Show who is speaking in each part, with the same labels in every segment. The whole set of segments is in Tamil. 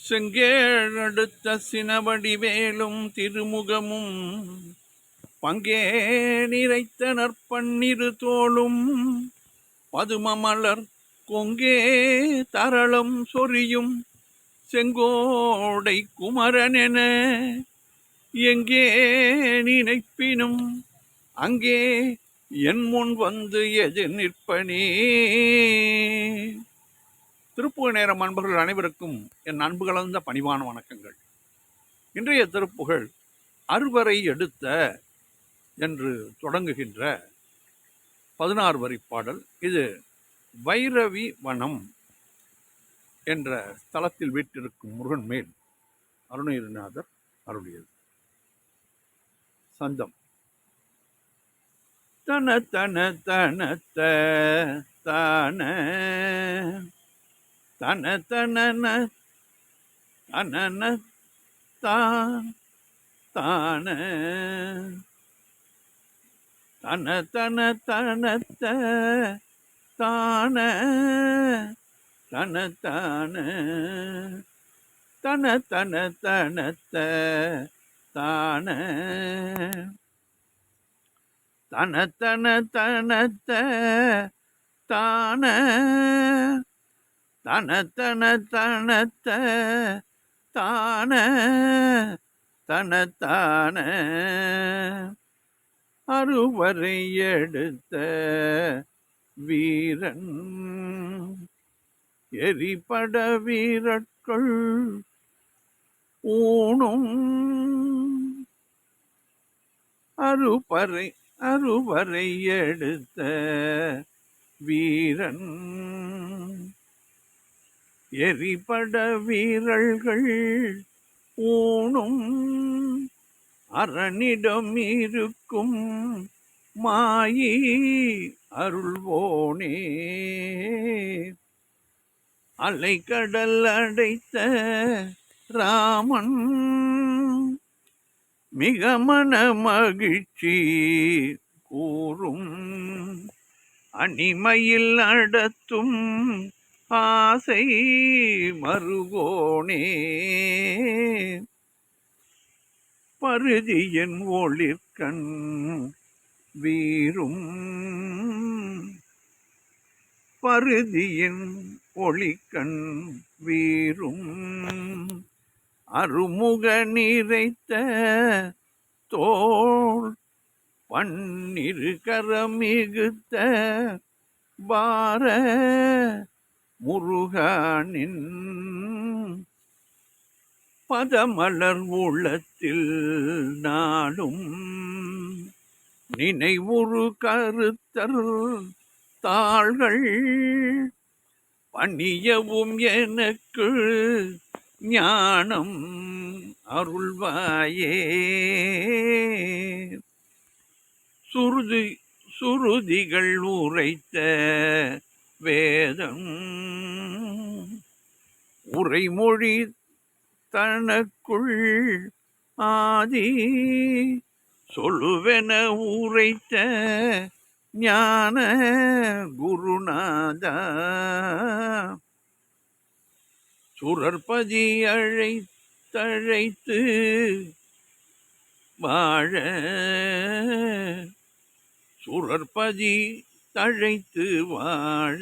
Speaker 1: செங்கேழடுத்த சினவடிவேலும் திருமுகமும் பங்கே நிறைத்த நற்பன்னிரு தோளும் பதுமமலர் கொங்கே தரளம் சொரியும் செங்கோடை குமரனென எங்கே நினைப்பினும் அங்கே என் முன் வந்து எதிர் நிற்பனே. திருப்புகழ் நேரம் அன்பர்கள் அனைவருக்கும் என் அன்பு கலந்த பணிவான வணக்கங்கள். இன்றைய திருப்புகழ் அறுவரை எடுத்த என்று தொடங்குகின்ற 16 வரி பாடல். இது வைரவி வனம் என்ற ஸ்தலத்தில் வீற்றிருக்கும் முருகன் மேல் அருணகிரிநாதர் அருளியது. சந்தம் தன தன தனத்த தான தன தனன தனன தான் தான தன தன தனத்த தான தன தான தன தன தனத்த தான தன தன தனத்த தான தன தன தனத்த தான தன தான அறுவரை எடுத்த வீரன் எரிபட வீரட்கள் ஊனும் அறுவரை எடுத்த வீரன் எரிபட வீரர்கள் ஊனும் அரணிடம் இருக்கும் மாயி அருள்வோனே. அலைக்கடல் அடைத்த ராமன் மிக மன மகிழ்ச்சி கூறும் அணிமையில் நடத்தும் ஆசை மருகோனே. பருதியின் ஒளிர்கண் வீரும் பருதியின் ஒளிக்கண் வீரும் அருமுக நிறைத்த தோள் பன்னிரு கரமிகுத்த பார முருகனின் பதமலர் உள்ளத்தில் நாளும் நினைவுறு கருத்தர் தாள்கள் பணியவும் எனக்கு ஞானம் அருள்வாயே. சுருதிகள் உரைத்த வேதம் உரைமொழி தனக்குள் ஆதி சொல்லுவென உரைத்த ஞான குருநாதா. சுரற்பதி அழைத்தழைத்து வாழ சுரற்பதி தழைத்து வாழ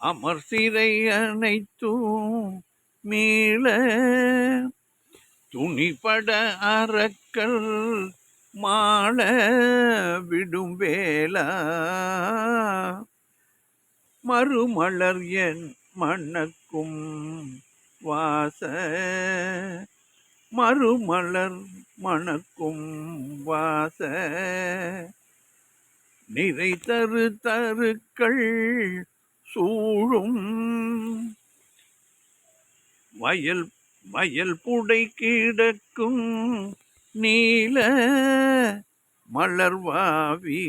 Speaker 1: அமர் சிறை அனைத்தும் மீள துணிபட அரக்கல் மாள விடும் வேளா மறுமலர் என் மணக்கும் வாச மறுமலர் மணக்கும் வாச நிறை தரு தருக்கள் சூழும் வயல் புடை கிடக்கும் நீல மலர்வாவி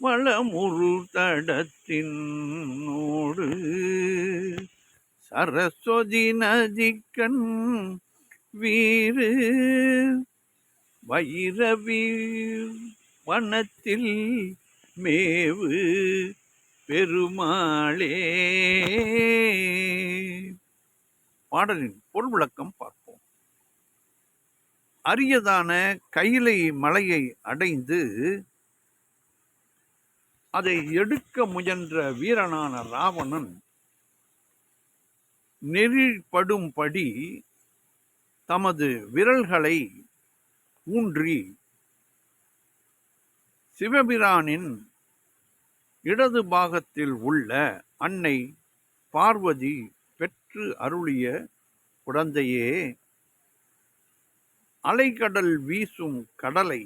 Speaker 1: வளமுரு தடத்தினோடு சரஸ்வதி நதிக்கண் வீறு வைரவி வனத்தில் மேவு பெருமாளே. பாடலின் பொருள் விளக்கம் பார்ப்போம். அரியதான கையிலை மலையை அடைந்து அதை எடுக்க முயன்ற வீரனான ராவணன் நெறிப்படும்படி தமது விரல்களை ஊன்றி சிவபிரானின் இடது பாகத்தில் உள்ள அன்னை பார்வதி பெற்று அருளிய குழந்தையே, அலைக்கடல் வீசும் கடலை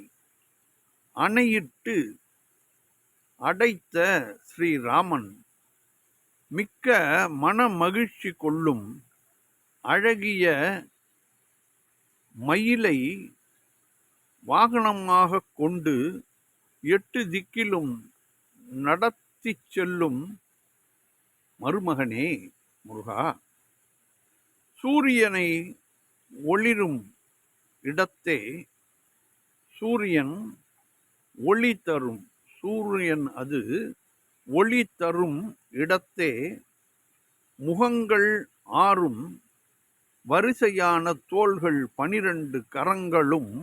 Speaker 1: அணையிட்டு அடைத்த ஸ்ரீராமன் மிக்க மன மகிழ்ச்சி கொள்ளும் அழகிய மயிலை வாகனமாக கொண்டு 8 திக்கிலும் நடத்தி செல்லும் மருமகனே முருகா, சூரியனை ஒளிரும் இடத்தே சூரியன் ஒளி தரும் அது ஒளி தரும் இடத்தே முகங்கள் 6 வரிசையான தோள்கள் 12 கரங்களும்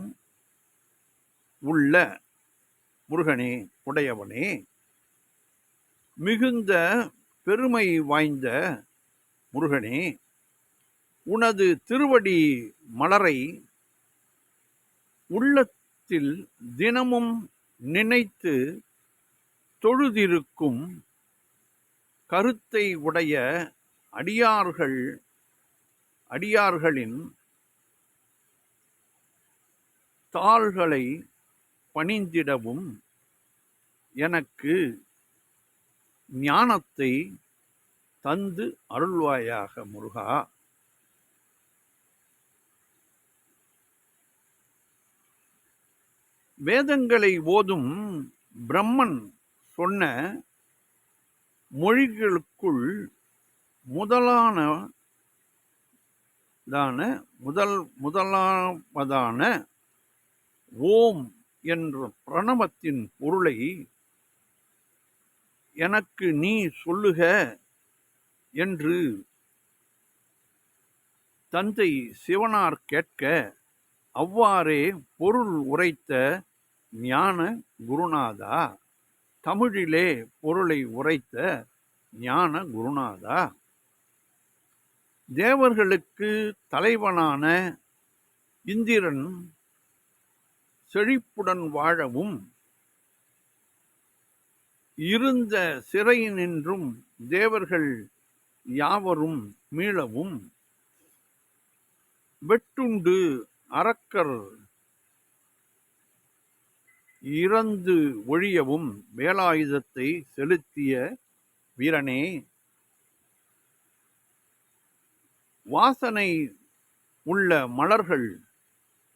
Speaker 1: உள்ள முருகனே உடையவனே, மிகுந்த பெருமை வாய்ந்த முருகனே, உனது திருவடி மலரை உள்ளத்தில் தினமும் நினைத்து தொழுதிருக்கும் கருத்தை உடைய அடியார்களின் தாள்களை பணிந்திடவும் எனக்கு ஞானத்தை தந்து அருள்வாயாக முருகா. வேதங்களை ஓதும் பிரம்மன் சொன்ன மொழிகளுக்குள் முதலாவதான ஓம் என்ற பிரணவத்தின் பொருளை எனக்கு நீ சொல்லுக என்று தந்தை சிவனார் கேட்க, அவ்வாறே பொருள் உரைத்த ஞான குருநாதா, தமிழிலே பொருளை உரைத்த ஞான குருநாதா, தேவர்களுக்கு தலைவனான இந்திரன் செழிப்புடன் வாழவும் இருந்த சிறையினின்றும் தேவர்கள் யாவரும் மீளவும் வெட்டுண்டு அரக்கர் இறந்து ஒழியவும் வேலாயுதத்தை செலுத்திய வீரனே, வாசனை உள்ள மலர்கள்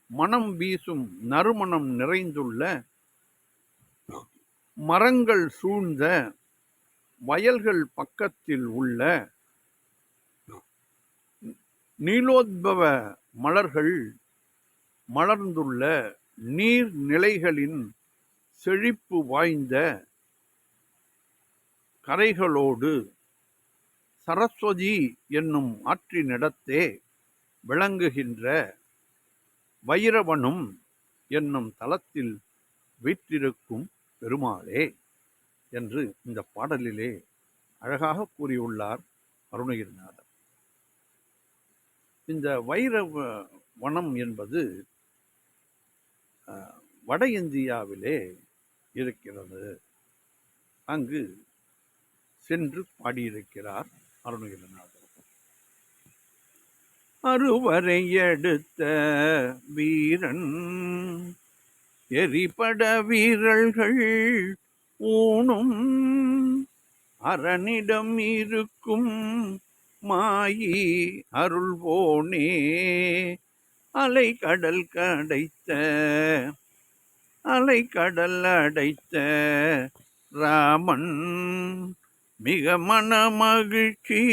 Speaker 1: மனம் வீசும் நறுமணம் நிறைந்துள்ள மரங்கள் சூழ்ந்த வயல்கள் பக்கத்தில் உள்ள நீலோத்பவ மலர்கள் மலர்ந்துள்ள நீர்நிலைகளின் செழிப்பு வாய்ந்த கரைகளோடு சரஸ்வதி என்னும் ஆற்றினிடத்தே விளங்குகின்ற வைரவனும் என்னும் தலத்தில் வீற்றிருக்கும் பெருமாளே என்று இந்த பாடலிலே அழகாக கூறியுள்ளார் அருணகிரிநாதர். இந்த வைரவ வனம் என்பது வட இந்தியாவிலே இருக்கிறது. அங்கு சென்று பாடியிருக்கிறார் அருணகிரிநாதர். அறுவரை எடுத்த வீரன் எரிபட வீரர்கள் ஊனும் அரணிடம் இருக்கும் மாயி அருள்வோனே, அலைக்கடல் அடைத்த ராமன் மிக மனமகிழ்ச்சி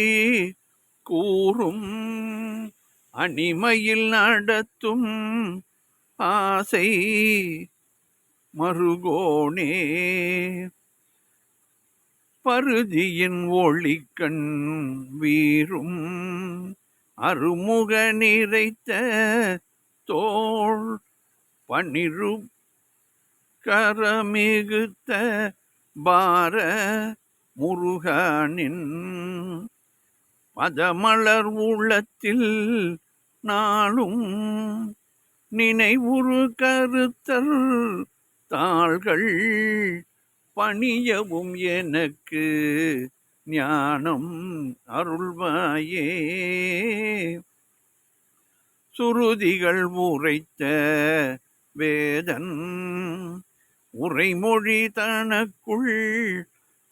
Speaker 1: கூறும் அணிமையில் நடத்தும் ஆசை மருகோனே, பருதியின் ஒளிக்கண் வீரும் அருமுக நிறைத்த தோள் பன்னிரு கரமிகுத்த பார முருகனின் பதமலர் உள்ளத்தில் நாளும் நினைவுறு கருத்தர் தாள்கள் பணியவும் எனக்கு ஞானம் அருள்வாயே. சுருதிகள் உரைத்த வேதன் உரைமொழி தனக்குள்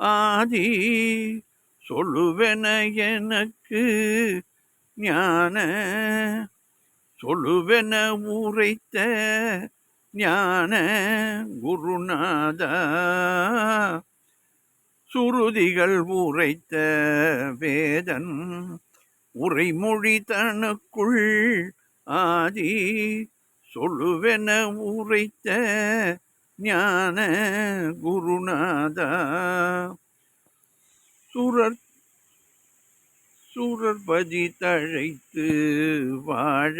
Speaker 1: ஆதி சொல்லுவென எனக்கு ஞான சொல்லுவென உரைத்த ஞான குருநாதா. சுருதிகள் உரைத்த வேதன் உரைமொழி தனக்குள் ஆதி சொல்லுவென உரைத்த ஞான குருநாதா. சூரர்பதி தழைத்து வாழ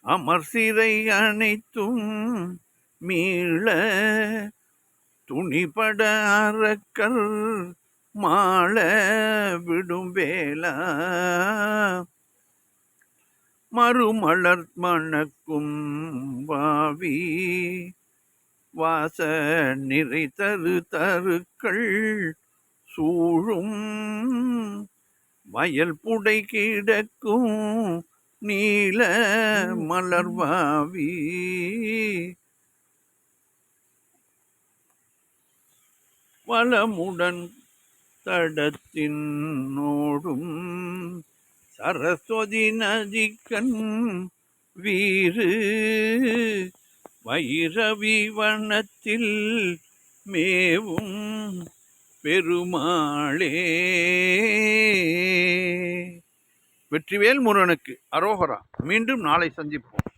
Speaker 1: அமர் சிறை அனைத்தும் மீள துணிபட அரக்கர் மாள விடும் வேளா மறுமலர் மணக்கும் வாவி வாச நிறை தரு தருக்கள் சூழும் வயல் புடை கிடக்கும் நீல மலர்வாவி வளமுடன் தடத்தின் நோடும் சரஸ்வதி நதிக்கண் வீறு வைரவி வனத்தில் மேவும் பெருமாளே. வெற்றிவேல் முருகனுக்கு அரோகரா. மீண்டும் நாளை சந்திப்போம்.